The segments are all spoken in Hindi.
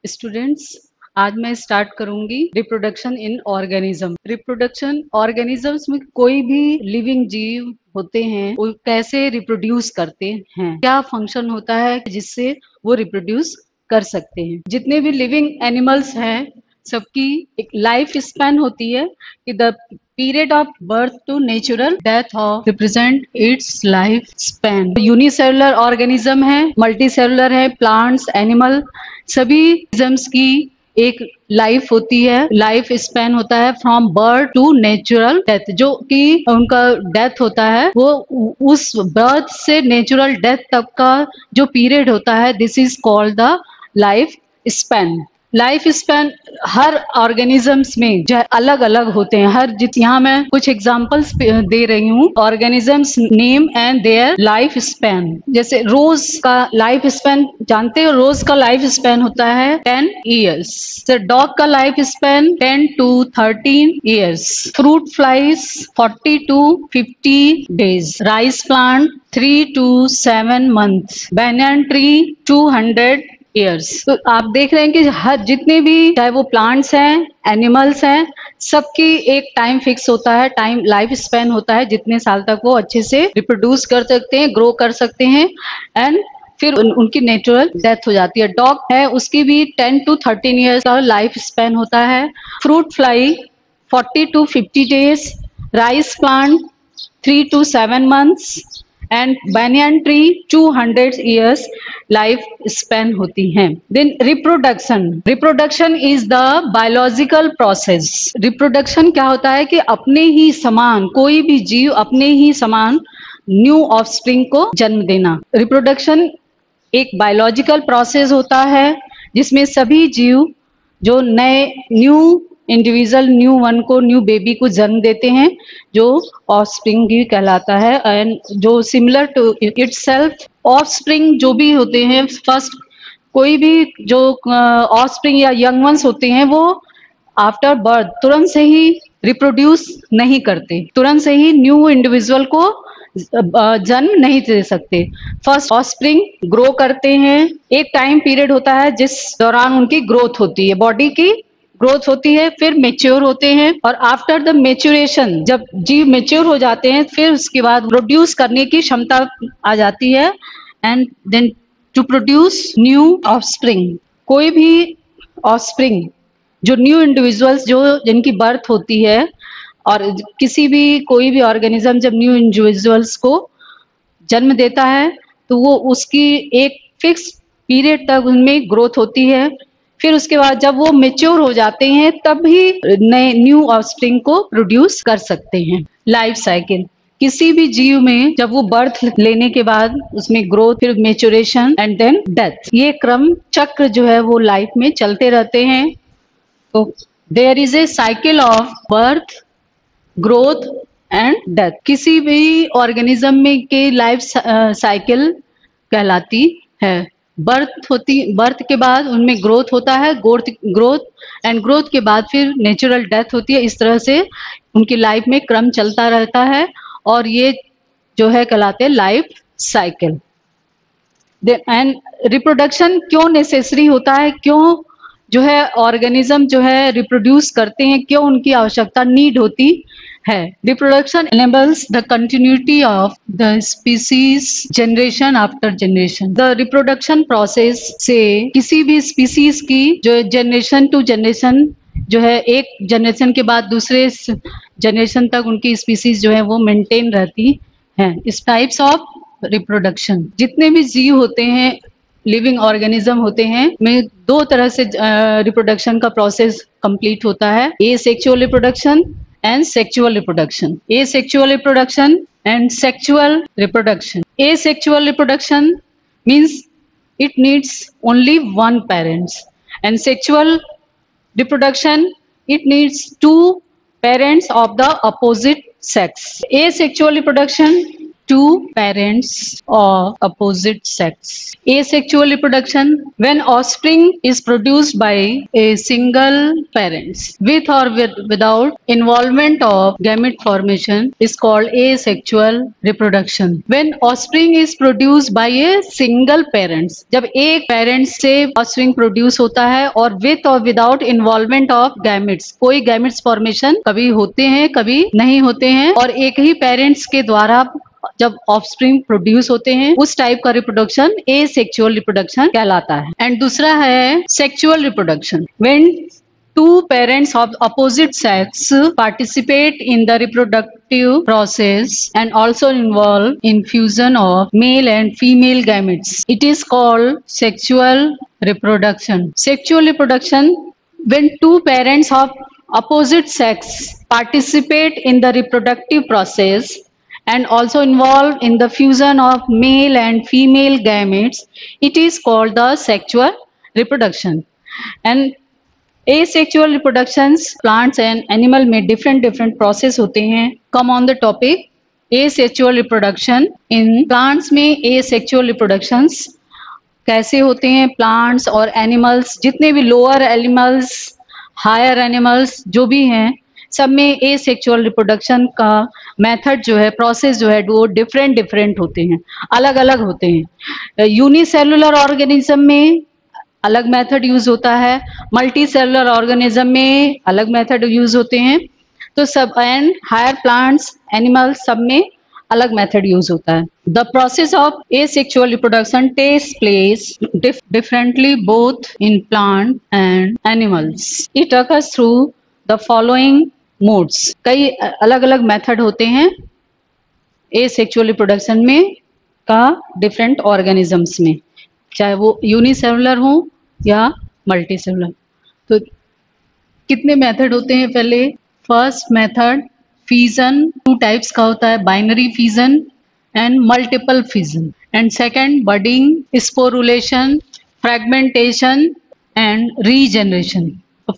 स्टूडेंट्स, आज मैं स्टार्ट करूंगी reproduction in organism. Reproduction organisms में कोई भी लिविंग जीव होते हैं वो कैसे रिप्रोड्यूस करते हैं, क्या फंक्शन होता है जिससे वो रिप्रोड्यूस कर सकते हैं। जितने भी लिविंग एनिमल्स हैं सबकी एक लाइफ स्पैन होती है कि the period of birth to natural death of represent its life span. Unicellular organism है, मल्टी सेलुलर है, प्लांट्स, एनिमल, सभी ऑर्गेनिजम्स की एक लाइफ होती है, लाइफ स्पैन होता है from birth to natural death. जो कि उनका डेथ होता है वो उस बर्थ से नेचुरल डेथ तक का जो पीरियड होता है, this is called the life span. Life span her organisms में जो अलग अलग होते हैं। यहाँ मैं कुछ एग्जांपल्स दे रही हूँ organisms name and their life span. जैसे रोज का लाइफ स्पैन जानते हो, रोज का लाइफ स्पैन होता है 10 इयर्स। डॉग का life span 10 to 13 years. Fruit flies 40 to 50 days. Rice plant 3 to 7 months. Banyan tree 200 years. तो आप देख रहे हैं कि हर जितने भी चाहे वो प्लांट्स हैं, एनिमल्स हैं, सबकी एक टाइम फिक्स होता है, टाइम लाइफ स्पैन होता है जितने साल तक वो अच्छे से रिप्रोड्यूस कर सकते हैं, ग्रो कर सकते हैं एंड फिर उनकी नेचुरल डेथ हो जाती है। डॉग है उसकी भी 10 to 13 ईयर्स का लाइफ स्पैन होता है। Fruit fly 40 to 50 days. Rice plant 3 to 7 months and banyan tree 200 years life span होती हैं। Then reproduction is the biological process. Reproduction क्या होता है कि अपने ही समान कोई भी जीव अपने ही समान न्यू ऑफस्प्रिंग को जन्म देना। रिप्रोडक्शन एक बायोलॉजिकल प्रोसेस होता है जिसमें सभी जीव जो नए न्यू इंडिविजुअल न्यू वन को, न्यू बेबी को जन्म देते हैं जो ऑफस्प्रिंग भी कहलाता है। एंड जो सिमिलर टू इटसेल्फ ऑफस्प्रिंग जो भी होते हैं, फर्स्ट कोई भी जो ऑफस्प्रिंग या यंग वंस होते हैं वो आफ्टर बर्थ तुरंत से ही रिप्रोड्यूस नहीं करते, तुरंत से ही न्यू इंडिविजुअल को जन्म नहीं दे सकते। फर्स्ट ऑफस्प्रिंग ग्रो करते हैं, एक टाइम पीरियड होता है जिस दौरान उनकी ग्रोथ होती है, बॉडी की ग्रोथ होती है, फिर मेच्योर होते हैं और आफ्टर द मेच्योरेशन जब जीव मेच्योर हो जाते हैं फिर उसके बाद प्रोड्यूस करने की क्षमता आ जाती है and then to produce new offspring. कोई भी ऑफस्प्रिंग जो न्यू इंडिविजुअल्स जो जिनकी बर्थ होती है और किसी भी कोई भी ऑर्गेनिज्म जब न्यू इंडिविजुअल्स को जन्म देता है तो वो उसकी एक फिक्स पीरियड तक उनमें ग्रोथ होती है, फिर उसके बाद जब वो मेच्योर हो जाते हैं तब ही नए न्यू ऑफस्प्रिंग को प्रोड्यूस कर सकते हैं। लाइफ साइकिल किसी भी जीव में जब वो बर्थ लेने के बाद उसमें ग्रोथ, फिर मेच्योरेशन एंड देन डेथ, ये क्रम चक्र जो है वो लाइफ में चलते रहते हैं। तो there is a cycle of birth, growth and death. किसी भी ऑर्गेनिज्म में के लाइफ साइकिल कहलाती है। बर्थ के बाद उनमें ग्रोथ होता है, ग्रोथ के बाद फिर नेचुरल डेथ होती है। इस तरह से उनकी लाइफ में क्रम चलता रहता है और ये जो है कहलाते हैं लाइफ साइकिल। एंड रिप्रोडक्शन क्यों नेसेसरी होता है, क्यों जो है ऑर्गेनिज्म जो है रिप्रोड्यूस करते हैं, क्यों उनकी आवश्यकता नीड होती है। Reproduction enables the continuity of the species generation after generation। the reproduction process से किसी भी स्पीसीज की जो जनरेशन टू जनरेशन जो है एक जनरेशन के बाद दूसरे जनरेशन तक उनकी स्पीसीज जो है वो मेंटेन रहती हैं। इस टाइप्स ऑफ रिप्रोडक्शन जितने भी जीव होते हैं, लिविंग ऑर्गेनिज्म होते हैं, में दो तरह से रिप्रोडक्शन का प्रोसेस कंप्लीट होता है। Asexual reproduction and sexual reproduction। Asexual reproduction and sexual reproduction। Asexual reproduction means it needs only one parents and sexual reproduction it needs two parents of the opposite sex। Asexual reproduction two parents of opposite sex. Asexual reproduction, when offspring is produced by a single parents with or without involvement of gamete formation, is called asexual reproduction. When offspring is produced by a single parents, जब एक parents से offspring produce होता है और with or without involvement of gametes, कोई gametes formation कभी होते हैं कभी नहीं होते हैं, और एक ही parents के द्वारा जब ऑफस्प्रिंग प्रोड्यूस होते हैं, उस टाइप का रिप्रोडक्शन एसेक्सुअल रिप्रोडक्शन कहलाता है. एंड दूसरा है sexual reproduction, when two parents of opposite sex participate in the reproductive process and also involve in fusion of male and female gametes. It is called sexual reproduction. Sexual reproduction, when two parents of opposite sex participate in the reproductive process and also involved in the fusion of male and female gametes, it is called the sexual reproduction. And asexual reproductions, plants and animal में different process होते हैं. Come on the topic asexual reproduction. In plants में asexual reproductions कैसे होते हैं? प्लांट्स और एनिमल्स, जितने भी लोअर एनिमल्स, हायर एनिमल्स जो भी हैं, सब में एसेक्सुअल रिप्रोडक्शन का मेथड जो है, प्रोसेस जो है, वो डिफरेंट होते हैं, अलग अलग होते हैं. यूनिसेलुलर ऑर्गेनिज्म में अलग मेथड यूज होता है, मल्टी सेलुलर ऑर्गेनिज्म में अलग मेथड यूज होते हैं. तो सब एंड हायर प्लांट्स, एनिमल्स, सब में अलग मेथड यूज होता है. The process of asexual reproduction takes place differently both in plant and animals. It occurs through the following modes. कई अलग अलग मेथड होते हैं एसेक्सुअल रिप्रोडक्शन में का डिफरेंट ऑर्गेनिजम्स में, चाहे वो यूनिसेलुलर हो या मल्टी सेलुलर. तो कितने मेथड होते हैं? पहले first method fission, two types का होता है, binary fission and multiple fission. And second budding, sporulation, fragmentation and regeneration.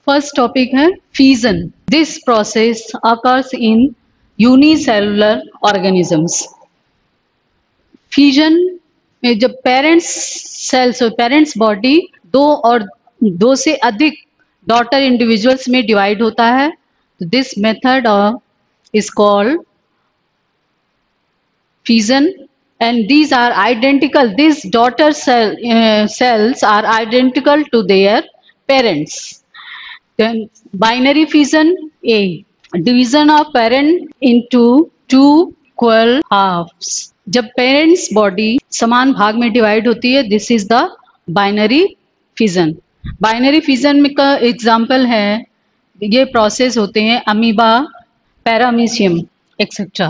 First topic है fission. This process occurs in unicellular organisms. Fission में जब पेरेंट्स सेल्स और पेरेंट्स बॉडी दो और दो से अधिक डॉटर इंडिविजुअल्स में डिवाइड होता है, तो this method is called fission, and these are identical. These daughter cells are identical to their parents. Then binary fission, A, division of parent into two equal halves. जब पेरेंट्स बॉडी समान भाग में डिवाइड होती है, this is the binary fission. Binary fission में का एग्जाम्पल है, ये प्रोसेस होते हैं अमीबा, पैरामीशियम एक्सेट्रा.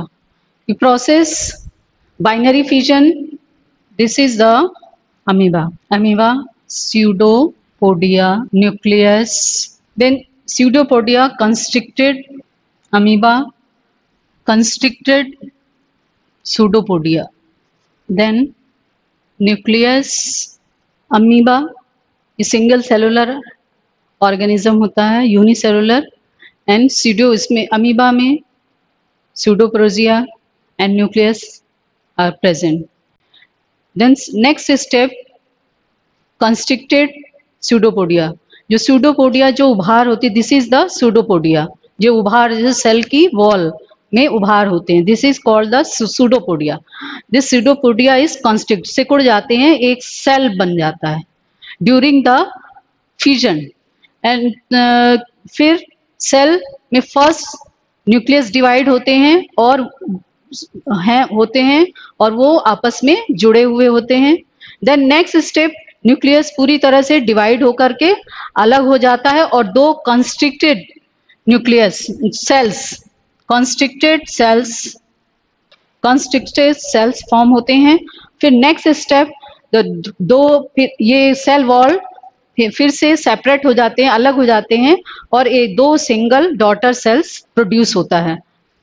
ये process binary fission, this is the amoeba. Amoeba, pseudopodia, nucleus, then pseudopodia, constricted amoeba, constricted pseudopodia, then nucleus amoeba. ये सिंगल सेलुलर ऑर्गेनिज्म होता है, यूनिसेलुलर. एंड स्यूडो, इसमें अमीबा में pseudopodia and nucleus are present. Then next step constricted pseudopodia. जो स्यूडोपोडिया जो उभार होती है, दिस इज द स्यूडोपोडिया. जो उभार जैसे सेल की वॉल में उभार होते हैं, this is called the pseudopodia. This pseudopodia is constrict, सिकुड़ जाते हैं, एक सेल बन जाता है ड्यूरिंग द फ्यूजन. एंड फिर सेल में फर्स्ट न्यूक्लियस डिवाइड होते हैं और वो आपस में जुड़े हुए होते हैं. देन नेक्स्ट स्टेप, न्यूक्लियस पूरी तरह से डिवाइड होकर के अलग हो जाता है और दो constricted nucleus cells, constricted cells form होते हैं. फिर नेक्स्ट स्टेप, फिर ये सेल वॉल फिर से सेपरेट हो जाते हैं, अलग हो जाते हैं, और ये दो सिंगल डॉटर सेल्स प्रोड्यूस होता है.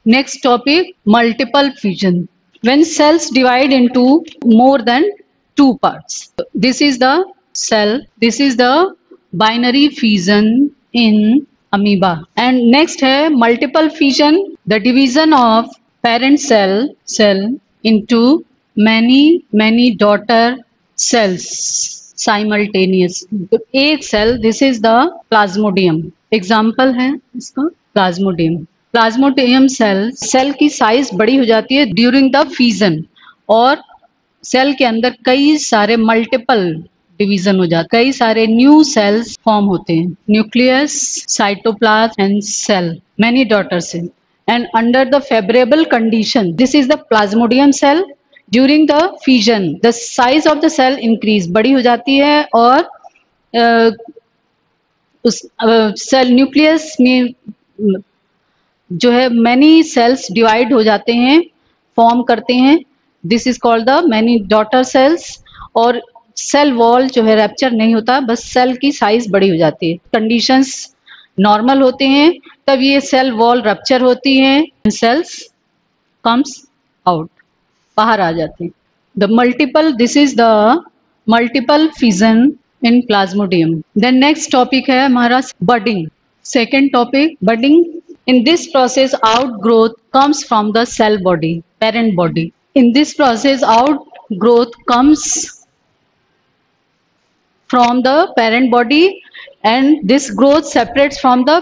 Next topic multiple fusion. When cells divide into more than two parts, this is the binary fusion in amoeba. And next है multiple fusion, the division of parent cell into many daughter cells simultaneously. एक cell, this is the plasmodium, example है इसका प्लाज्मोडियम। प्लाज्मोडियम सेल की साइज बड़ी हो जाती है ड्यूरिंग द फीजन, और सेल के अंदर कई सारे मल्टीपल डिवीजन हो जाते, कई सारे न्यू सेल्स फॉर्म होते हैं। Nucleus, cytoplasm and cell, many daughter cell, and under the favourable condition, this is the plasmodium cell. During the fission the size of the cell increase, बड़ी हो जाती है, और उस सेल न्यूक्लियस में जो है मैनी सेल्स डिवाइड हो जाते हैं, फॉर्म करते हैं, this is called the many daughter cells. और सेल वॉल जो है रैप्चर नहीं होता, बस सेल की साइज बड़ी हो जाती है। कंडीशंस नॉर्मल होते हैं तब ये सेल वॉल रप्चर होती है, सेल्स कम्स आउट, बाहर आ जाते हैं। The multiple, this is the multiple fission in plasmodium. Then next topic है हमारा budding. Second topic budding. In this process, outgrowth comes from the cell body, parent body. In this process, outgrowth comes from the parent body, and this growth separates from the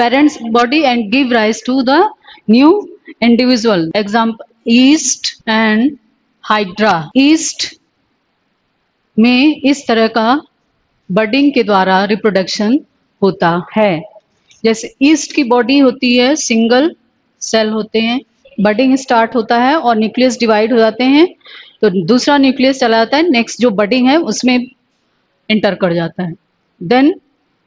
parent's body and give rise to the new individual. Example, yeast and hydra. Yeast में इस तरह का बडिंग के द्वारा रिप्रोडक्शन होता है। जैसे ईस्ट की बॉडी होती है, सिंगल सेल होते हैं, बडिंग स्टार्ट होता है और न्यूक्लियस डिवाइड हो जाते हैं, तो दूसरा न्यूक्लियस चला जाता है, नेक्स्ट जो बडिंग है उसमें इंटर कर जाता है। देन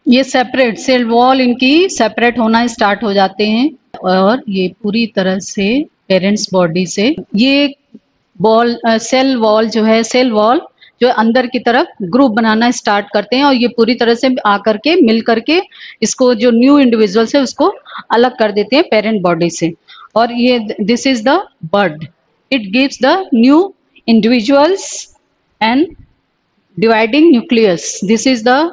ये सेपरेट, सेल वॉल इनकी सेपरेट होना स्टार्ट हो जाते हैं, और ये पूरी तरह से पेरेंट्स बॉडी से ये बॉल सेल वॉल जो है, सेल वॉल जो अंदर की तरफ ग्रुप बनाना स्टार्ट करते हैं, और ये पूरी तरह से आकर के मिल करके इसको जो न्यू इंडिविजुअल्स है उसको अलग कर देते हैं पेरेंट बॉडी से। और ये this is the bud, it gives the new individuals and dividing nucleus, this is the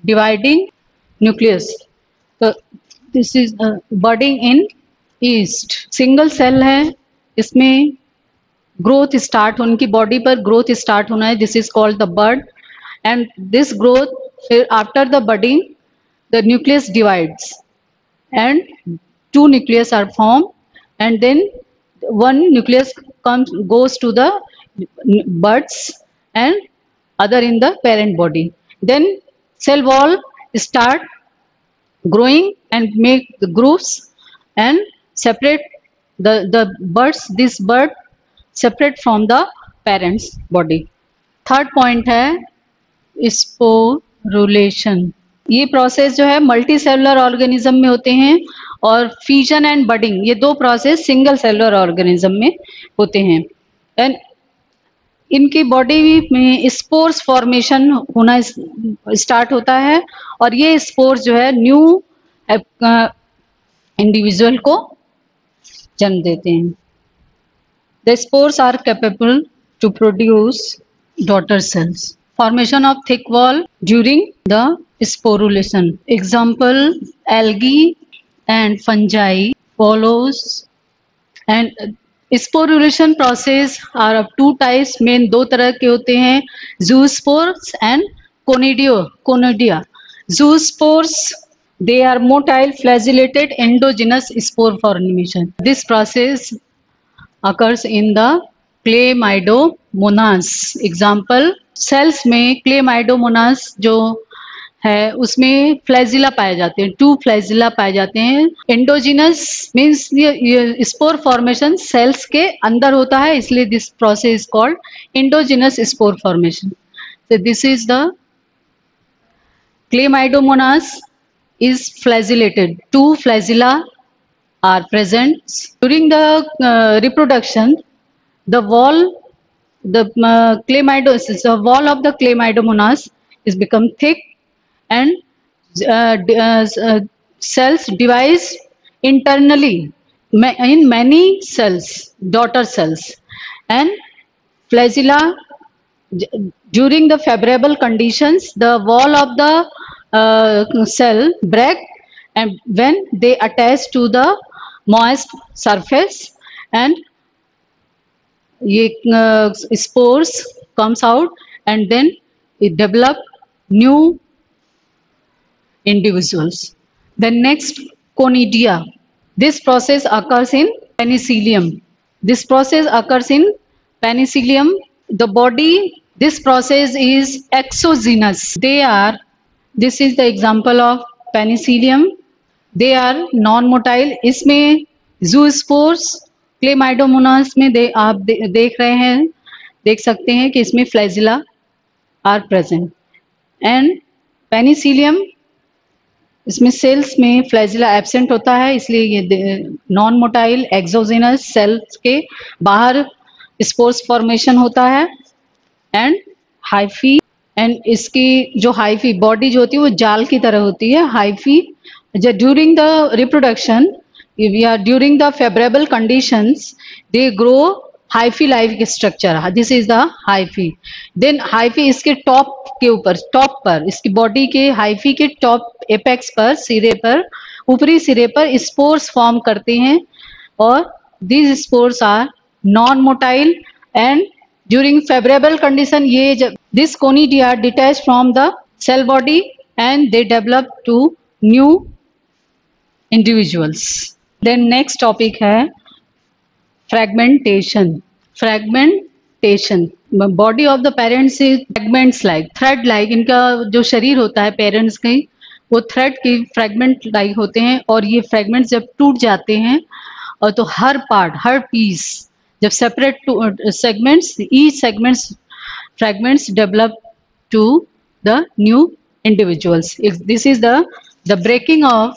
dividing nucleus. तो this is budding in yeast, single cell है, इसमें ग्रोथ स्टार्ट, उनकी बॉडी पर ग्रोथ स्टार्ट होना है, this is called the bud. And this growth after the budding the nucleus divides and two nucleus are formed, and then one nucleus goes to the buds and other in the parent body. Then cell wall start growing and make the grooves and separate the buds, this bud separate from the parents body. Third point है स्पोरुलेशन। ये प्रोसेस जो है मल्टी सेलुलर ऑर्गेनिज्म में होते हैं, और फीजन एंड बडिंग ये दो प्रोसेस सिंगल सेलुलर ऑर्गेनिज्म में होते हैं। एंड इनकी बॉडी में स्पोर्स फॉर्मेशन होना स्टार्ट होता है, और ये स्पोर्स जो है न्यू इंडिविजुअल को जन्म देते हैं। The spores are capable to produce daughter cells. Formation of thick wall during the sporulation. Example, algae and fungi follows. And sporulation process are of two types. Main दो तरह के होते हैं, zoospores and conidia. Zoospores, they are motile flagellated endogenous spore formation. This process occurs in the chlamydomonas. Example, cells में क्लेमाइडोमोनास जो है उसमें फ्लैजिला पाए जाते हैं, 2 फ्लैजिला पाए जाते हैं। एंडोजिनस मीन्स ये स्पोर फॉर्मेशन सेल्स के अंदर होता है, इसलिए this process called endogenous spore formation. So this is the Chlamydomonas is flagellated. 2 flagella are present. During the reproduction, the wall of the Chlamydomonas is become thick, and cells divide internally in many cells, daughter cells, and flagella. During the favorable conditions, the wall of the cell break, and when they attach to the moist surface, and ये spores comes out and then it develop new individuals. Then next, conidia. This process occurs in penicillium. This process occurs in penicillium. The body, this process is exogenous. This is the example of penicillium. They are non-motile. इसमें zoospores, क्लेमाइडोमोनास में आप देख रहे हैं, देख सकते हैं कि इसमें flagella are present and penicillium, इसमें सेल्स में फ्लैजिला एब्सेंट होता है, इसलिए ये नॉन मोटाइल एक्सोजेनस सेल्स के बाहर स्पोर्स फॉर्मेशन होता है एंड हाइफी, एंड इसकी जो हाइफी बॉडी जो होती है वो जाल की तरह होती है. Hyphae during the reproduction during the favorable conditions they grow hyphae like structure. This is the hyphae. Then hyphae इसके टॉप के ऊपर, टॉप पर, इसकी बॉडी के हाइफी के टॉप एपेक्स पर, सिरे पर, ऊपरी सिरे पर स्पोर्स फॉर्म करते हैं और these spores are non motile and during favorable condition ये this conidia detach from the cell body and they develop to new individuals. Then next topic है fragmentation. Fragmentation. Body of the parents is fragments like, thread like. इनका जो शरीर होता है पेरेंट्स के वो थ्रेड के फ्रेगमेंट लाइक होते हैं और ये फ्रेगमेंट्स जब टूट जाते हैं और तो हर पार्ट, हर पीस जब separate segments, each segments fragments develop to the new individuals. This is the breaking of